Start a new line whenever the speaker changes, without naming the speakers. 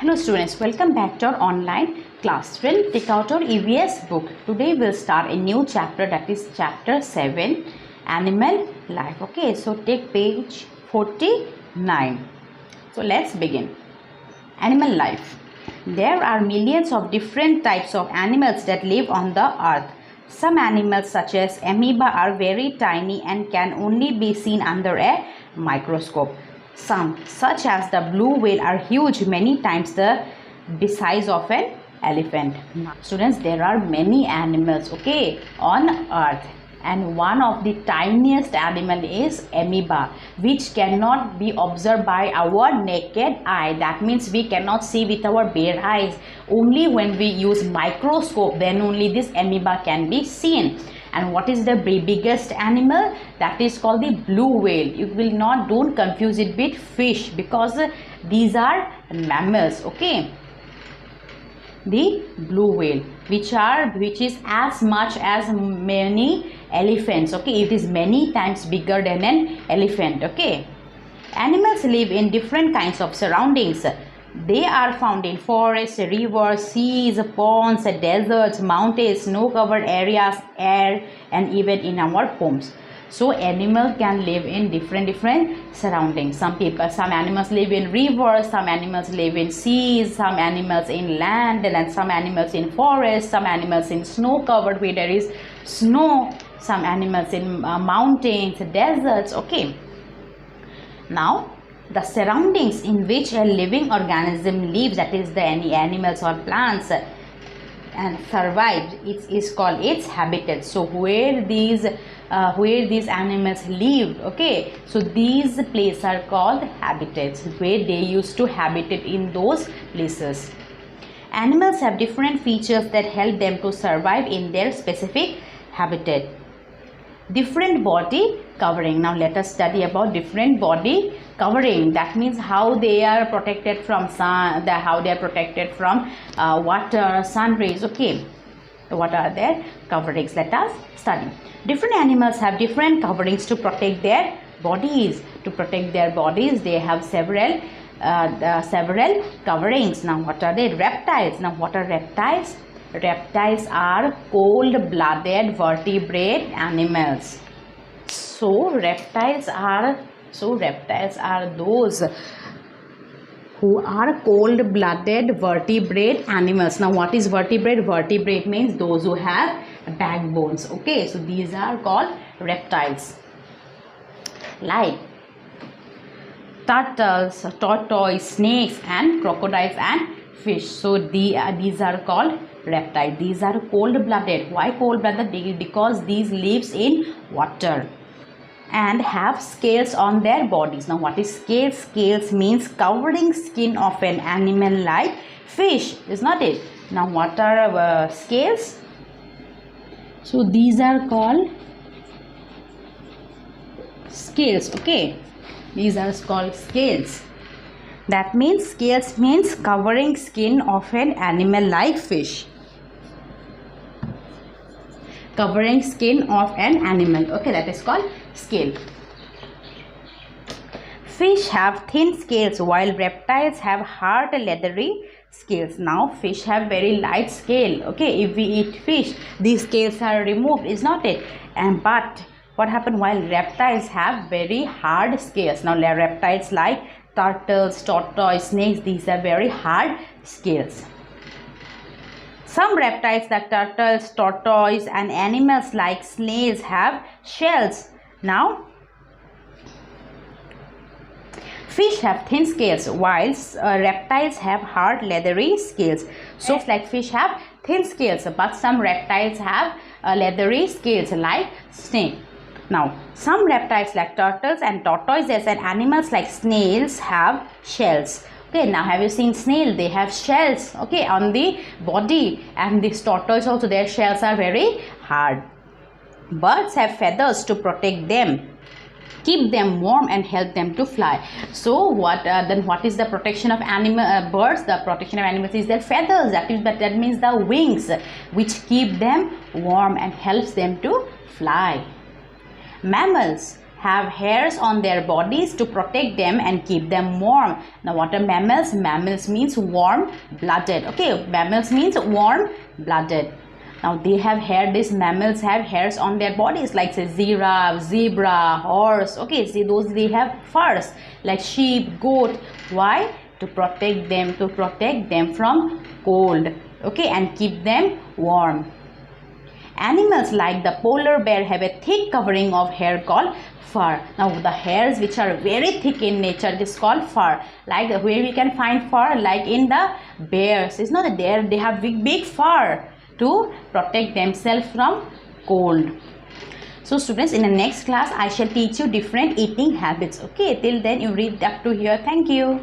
Hello students, welcome back to our online class. Students, take out our EVS book. Today we'll start a new chapter, that is chapter 7, Animal Life. Okay, so take page 49. So let's begin. Animal life. There are millions of different types of animals that live on the earth. Some animals such as amoeba are very tiny and can only be seen under a microscope. Some, such as the blue whale, are huge, many times the size of an elephant. Students, there are many animals, okay, on earth, and one of the tiniest animal is amoeba, which cannot be observed by our naked eye. That means we cannot see with our bare eyes. Only when we use microscope, then only this amoeba can be seen. And what is the biggest animal? That is called the blue whale. You will not, don't confuse it with fish, because these are mammals, okay. The blue whale, which is as much as many elephants, okay. It is many times bigger than an elephant, okay. Animals live in different kinds of surroundings. They are found in forests, rivers, seas, ponds, deserts, mountains, snow-covered areas, air, and even in our homes. So animals can live in different surroundings. Some animals live in rivers, some animals live in seas, some animals in land, and some animals in forests, some animals in snow-covered where there is snow, some animals in mountains, deserts, okay. Now, the surroundings in which a living organism lives, that is the any animals or plants, and survive, it is called its habitat. So where these animals live, okay, so these places are called habitats, where they used to habitat in those places. Animals have different features that help them to survive in their specific habitat. Different body covering. Now let us study about different body covering. That means how they are protected from sun, how they are protected from water, sun rays, okay. What are their coverings? Let us study. Different animals have different coverings to protect their bodies. To protect their bodies, they have several coverings. Now what are they? Reptiles. Now what are reptiles? Reptiles are cold-blooded vertebrate animals. So reptiles are those who are cold-blooded vertebrate animals. Now what is vertebrate? Vertebrate means those who have backbones, okay. So these are called reptiles, like turtles, tortoise, snakes, and crocodiles and fish. So these are called reptiles. These are cold-blooded. Why cold-blooded? Because these lives in water and have scales on their bodies. Now what is scales? Scales means covering skin of an animal like fish, is not it? Now what are scales? So these are called scales, okay. These are called scales. That means scales means covering skin of an animal like fish. Covering skin of an animal, okay, that is called scale. Fish have thin scales while reptiles have hard leathery scales. Now fish have very light scale, okay. If we eat fish, these scales are removed, is not it? And but what happened while reptiles have very hard scales? Now reptiles like turtles, tortoise, snakes, these are very hard scales. Some reptiles like turtles, tortoise, and animals like snails have shells. Now, fish have thin scales whilst reptiles have hard leathery scales. So like fish have thin scales, but some reptiles have leathery scales like snake. Now, some reptiles like turtles and tortoises and animals like snails have shells. Okay, now have you seen snail? They have shells, okay, on the body, and this tortoise also, their shells are very hard. Birds have feathers to protect them, keep them warm, and help them to fly. So what is the protection of birds? The protection of animals is their feathers. That means the wings, which keep them warm and helps them to fly. Mammals have hairs on their bodies to protect them and keep them warm. Now what are mammals? Mammals means warm blooded. Okay, mammals means warm blooded. Now they have hair, these mammals have hairs on their bodies, like say giraffe, zebra, horse. Okay, see those, they have furs like sheep, goat. Why? To protect them from cold. Okay, and keep them warm. Animals like the polar bear have a thick covering of hair called fur. Now the hairs which are very thick in nature, it is called fur. Like where we can find fur, like in the bears. It's not that they have big fur to protect themselves from cold. So students, in the next class I shall teach you different eating habits. Okay, till then you read up to here. Thank you.